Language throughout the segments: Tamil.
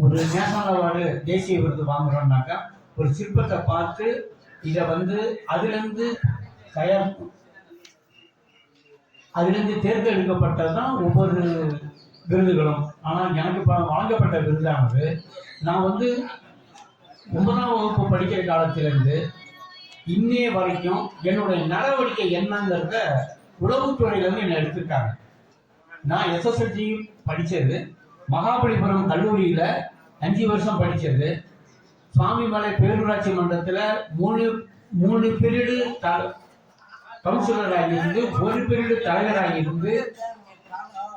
ஒரு நேஷனல் அவார்டு தேசிய விருது வாங்குறோம்னாக்கா ஒரு சிற்பத்தை பார்த்து இதை அதுலேருந்து தயார் அதிலிருந்து தேர்ந்தெடுக்கப்பட்டதுதான் ஒவ்வொரு விருதுகளும். ஆனால் எனக்கு வழங்கப்பட்ட விருதானது நான் 9ஆம் வகுப்பு படிக்கிற காலத்திலிருந்து இன்னைய வரைக்கும் என்னுடைய நடவடிக்கை என்னங்கிறத உளவுத்துறையிலேருந்து என்னை எடுத்துருக்காங்க. நான் SSLC படித்தது மகாபலிபுரம் கல்லூரியில் 5 வருஷம் படித்தது. சுவாமிமலை பேரூராட்சி மன்றத்தில் மூணு பீரியடு கவுன்சிலராக இருந்து, ஒரு பீரியடு தலைவராக இருந்து,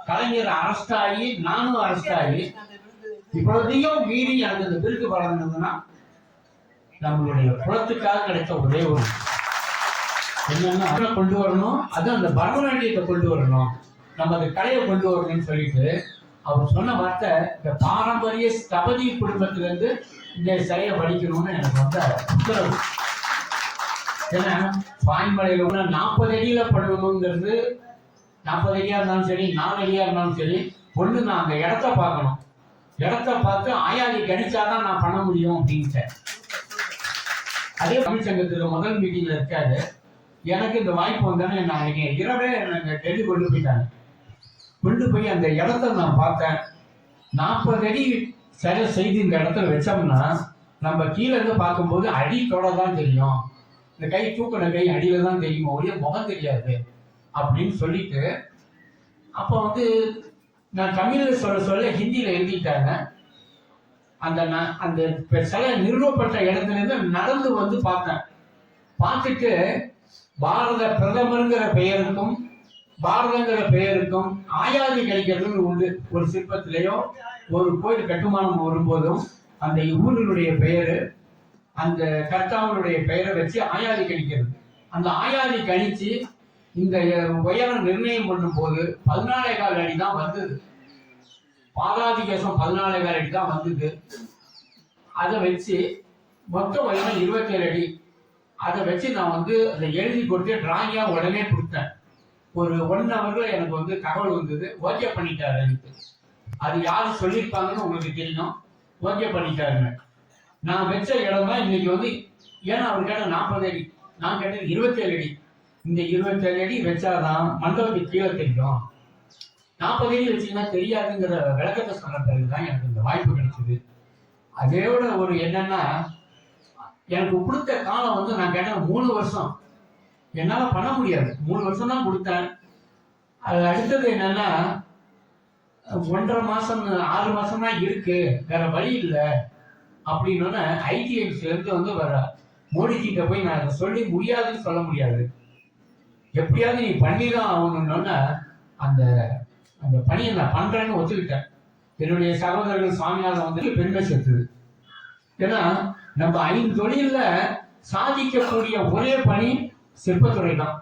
கலைஞர் அரெஸ்ட் ஆகி நானும் அரெஸ்ட் ஆகி இவ்வளதையும் மீறி எனக்கு இந்த விருது வழங்கினதுன்னா நம்மளுடைய குலத்துக்காக கிடைத்த ஒரே ஒரு என்னன்னா கொண்டு வரணும், அது அந்த பரதநாட்டியத்தை கொண்டு வரணும், நம்ம அந்த கலையை கொண்டு வரணும்னு சொல்லிட்டு அவர் சொன்ன வார்த்தை, இந்த பாரம்பரிய ஸ்தபதி குடும்பத்திலிருந்து இந்த சிலையை படிக்கணும்னு எனக்கு உத்தரவு. ஏன்னா சுவாமிமலையில் உள்ள 40 அடியில பண்ணணுங்கிறது, 40 அடியா இருந்தாலும் சரி, 4 அடியா இருந்தாலும் சரி, ஒன்று நான் அந்த இடத்த பார்க்கணும், இடத்த பார்த்து ஆயாதி கணிச்சாதான் நான் பண்ண முடியும் அப்படின்ட்டு. அதே தமிழ்ச்சங்கத்தில் முதல் மீட்டிங்ல இருக்காரு. எனக்கு இந்த வாய்ப்பு வந்தோன்னே நான் இரவே எனக்கு டெல்லி கொண்டு போயிட்டாங்க. கொண்டு போய் அந்த இடத்த நான் பார்த்தேன். 40 அடி சிலை செய்து இந்த இடத்துல வச்சோம்னா நம்ம கீழே இருந்து பார்க்கும்போது அடி தொட தான் தெரியும், இந்த கை தூக்கின கை அடியில தான் தெரியுமோ ஒழிய முகம் தெரியாது அப்படின்னு சொல்லிட்டு, அப்போ நான் தமிழில் சொல்ல ஹிந்தியில் எழுதிட்டாங்க. அந்த சிலை நிறுவப்பட்ட இடத்துல இருந்து நடந்து பார்த்தேன். பார்த்துட்டு பாரத பிரதமருங்கிற பெயருக்கும் பாரதங்கிற பெயருக்கும் ஆயாதி கழிக்கிறதுன்னு உண்டு. ஒரு சிற்பத்திலேயோ ஒரு கோயில் கட்டுமானம் வரும்போதும் அந்த ஊரினுடைய பெயரு, அந்த கர்த்தாவனுடைய பெயரை வச்சு ஆயாதி கழிக்கிறது. அந்த ஆயாதி கழிச்சு இந்த உயரம் நிர்ணயம் பண்ணும் போது 14.25 அடி தான் வந்தது. பாதாதிகேசம் 14.25 அடி தான் வந்தது. அதை வச்சு மொத்த உயரம் 27 அடி. அதை வச்சு நான் அதை எழுதி கொடுத்து டிராயிங்கா உடனே கொடுத்தேன். ஒரு 1 ஹவர்ல எனக்கு தகவல் வந்தது, ஓகே பண்ணிட்டாரு. எனக்கு அது யாரு சொல்லியிருப்பாங்கன்னு உங்களுக்கு தெரியும். ஓகே பண்ணிட்டாருங்க. நான் வச்ச இடம் தான் இன்னைக்கு ஏன்னா அவர் கேட்ட 40 அடி, நான் கேட்டது 27 அடி. இந்த 27 அடி வச்சாதான் மண்டபத்துக்கு கீழே தெரியும். 40 அடி வச்சீங்கன்னா தெரியாதுங்கிற விளக்கத்தை சொன்ன பிறகுதான் எனக்கு இந்த வாய்ப்பு கிடைச்சது. அதோட ஒரு என்னன்னா, எனக்கு கொடுத்த காலம் நான் கேட்டேன் 3 வருஷம். என்னால பண்ண முடியாது, 3 வருஷம் தான் கொடுத்தேன். அது அடுத்தது என்னன்னா, 1.5 மாசம் 6 மாசம் தான் இருக்கு, வேற வழி இல்லை அப்படின்னு ITIல இருந்து வர மோடிஜிட்ட போய் நான் அதை சொல்லி முடியாதுன்னு சொல்ல முடியாது, எப்படியாவது நீ பண்ணிதான் ஆகணும்னு அந்த அந்த பணியை நான் பண்றேன்னு ஒத்துக்கிட்டேன். என்னுடைய சகோதரர்கள் சுவாமிநாதன் பெருமை சேர்த்தது. ஏன்னா நம்ம 5 தொழில சாதிக்கக்கூடிய ஒரே பணி சிற்பத்துறை தான்.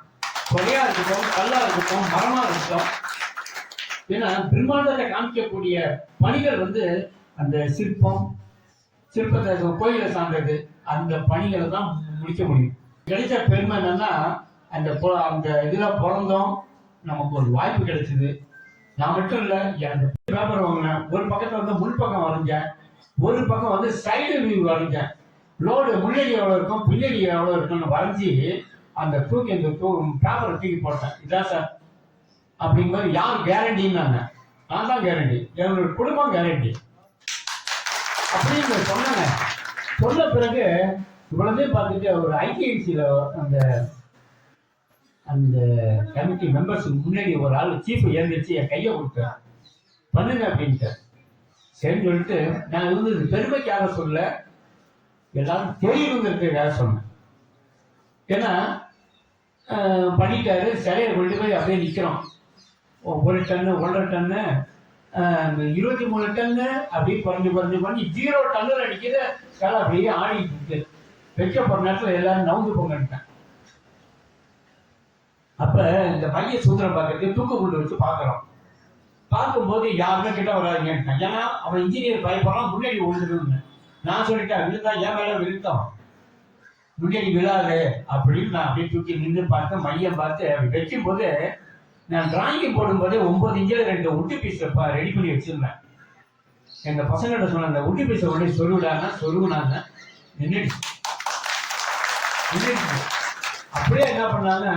கொலையா இருக்கட்டும், கல்லா இருக்கட்டும், மரமா இருக்கட்டும். ஏன்னா பிரம்மாண்டத்தை காமிக்கக்கூடிய பணிகள் அந்த சிற்பத்தை கோயிலை சார்ந்தது, அந்த பணிகளை தான் முடிக்க முடியும். கிடைச்ச பெருமை என்னன்னா, அந்த இதுல பிறந்தோம், நமக்கு ஒரு வாய்ப்பு கிடைச்சது. நான் மட்டும் இல்லை, எனக்கு பேப்பர் வாங்கினேன். ஒரு பக்கத்துல முன்பக்கம் வரைஞ்சேன், ஒரு பக்கம் சைடு வியூ வரைஞ்சேன். லோடு முன்னாடி எவ்வளோ இருக்கும், பின்னாடி எவ்வளோ இருக்குன்னு வரைஞ்சி அந்த பேப்பரை தூக்கி போட்டேன். இதான் சார் அப்படிங்கும்போது யார் கேரண்டின்னாங்க. நான் தான் கேரண்டி, என்னோட குடும்பம் கேரண்டி அப்படின்னு சொன்னாங்க. சொன்ன பிறகு இவ்வளவே பார்த்துட்டு ஒரு ITIல அந்த கமிட்டி மெம்பர்ஸுக்கு முன்னாடி ஒரு ஆள் சீஃப் எழுந்திரிச்சு என் கையை கொடுத்தேன், பண்ணுங்க அப்படின்ட்டு. சரின்னு சொல்லிட்டு நான் பெருமைக்காக சொல்ல, எல்லாரும் தெரியணுங்கிறதுக்காக சொன்னேன். ஏன்னா பண்ணிட்டாரு, சிலையை கொண்டு போய் அப்படியே நிற்கிறோம். 1 டன்னு 1.5 டன்னு 23 டன்னு அப்படியே குறைஞ்சு 0 டன்னில் அடிக்கிற சிலை அப்படியே ஆடிட்டு இருக்கு. வைக்க போற நேரத்தில் எல்லாரும் நவுந்து போங்கன்ட்டேன். அப்ப இந்த மைய சூத்திரம் பார்க்கறது தூக்க கொண்டு வச்சு பார்க்குறோம். பார்க்கும்போது யாருமே கிட்ட வராதுங்க. ஏன்னா அவன் இன்ஜினியர் பயப்படுறான், முன்னாடி விழுந்துருன்னு. நான் சொல்லிட்டேன், விழுந்தா என் மேல விழுத்தம், முன்னாடி விழாது அப்படின்னு. நான் அப்படியே தூக்கி நின்று பார்த்து மையம் பார்த்து வைக்கும் போது, நான் டிராயிங் போடும்போது 9 இன்ச்சில் 2 ஒட்டு பீஸ் ரெடி பண்ணி வச்சிருந்தேன். எங்க பசங்கிட்ட சொன்ன அந்த உட்டி பைசா உடனே சொருவிடாங்கன்னா சொருவினாங்க, நின்றுடுச்சு. அப்படியே என்ன பண்ணாங்க,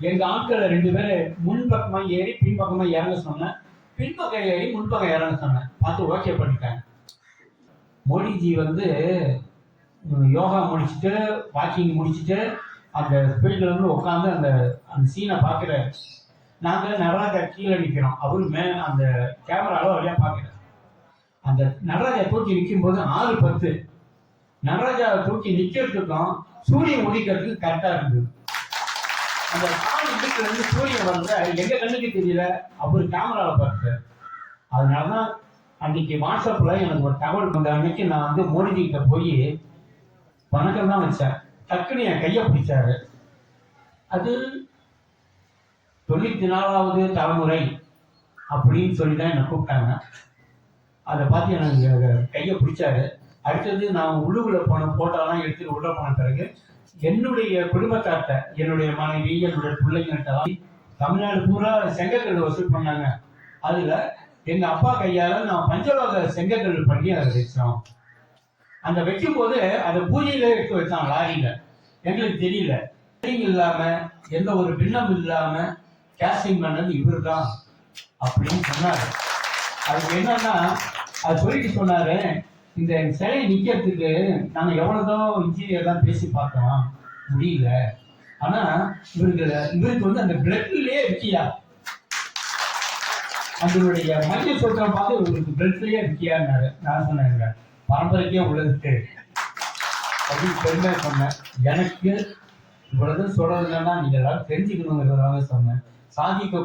எங்க ஆட்களை 2 பேரை முன்பக்கமா ஏறி பின்பக்கமா இறங்க சொன்னேன், பின்பக்கம் ஏறி முன்பக்கம் இறங்க சொன்னேன். பார்த்து ஓகே பண்ணிட்டாங்க. மோடிஜி வந்து யோகா முடிச்சுட்டு வாக்கிங் முடிச்சுட்டு அந்த ஃபீல்டில் வந்து உட்காந்து அந்த அந்த சீனை பார்க்குறாரு. நாங்கள் நடராஜா கீழே நிற்கிறோம், அவரு அந்த கேமராவில் வழியாக பார்க்குறாரு. அந்த நடராஜா தூக்கி நிற்கும் போது 6:10 நடராஜாவை தூக்கி நிற்கிறதுக்கும் சூரியன் உதிக்கிறதுக்கு கரெக்டாக இருந்தது. அந்த கால் இருந்து சூரியன் வந்த எங்க கண்ணுக்கு தெரியல, அவரு கேமராவில் பார்த்தாரு. அதனாலதான் அன்னைக்கு வாட்ஸ்அப்ல எனக்கு ஒரு தகவல் கொண்ட அன்னைக்கு நான் வந்து மோடிஜி கிட்ட போய் வணக்கம் தான் வச்சேன். டக்குன்னு என் கையை பிடிச்சாரு. அது 94வது தலைமுறை அப்படின்னு சொல்லி தான் என்னை கூப்பிட்டாங்க. அதை பார்த்து எனக்கு கையை பிடிச்சாரு. அடுத்தது நான் உள்ளுக்குள்ள போன போட்டோலாம் எடுத்து உள்ள போன பிறகு என்னுடைய குடும்பத்தார்ட்ட, என்னுடைய மனைவி, என்னுடைய பிள்ளைங்கள்ட்ட தமிழ்நாடு பூரா செங்கக்கல் வசூல் பண்ணாங்க. அதுல எங்க அப்பா கையால நான் பஞ்சலோக செங்கக்கல் பண்ணி அதை வச்சோம். அந்த வைக்கும் போது அதை பூஜையில எடுத்து வச்சான் லாரியில. எங்களுக்கு தெரியல, இல்லாம எந்த ஒரு பின்னம் இல்லாம கேஸ்டிங் பண்ணது இவரு தான் அப்படின்னு சொன்னாரு. அதுக்கு என்னன்னா, அது சொல்லிட்டு சொன்னாரு, இந்த சிலை நிக்கிறதுக்கு நாங்க எவ்வளவுதான் இன்ஜினியர் தான் பேசி பார்த்தோம், முடியல. ஆனா இவருக்கு வந்து அந்த பிளட்லயே இருக்கியா, அதனுடைய மைய சொல்றம் பார்த்து இவருக்கு பிளட்லயே இருக்கியான்னாரு. நான் சொன்னேங்க, பரம்பரைக்கே உள்ளது அப்படின்னு பெருமை சொன்னேன். எனக்கு இவ்வளவு சொல்றது என்னன்னா, நீங்க எல்லாரும் தெரிஞ்சுக்கணுங்கிறதுனால சொன்னேன். சாதிக்க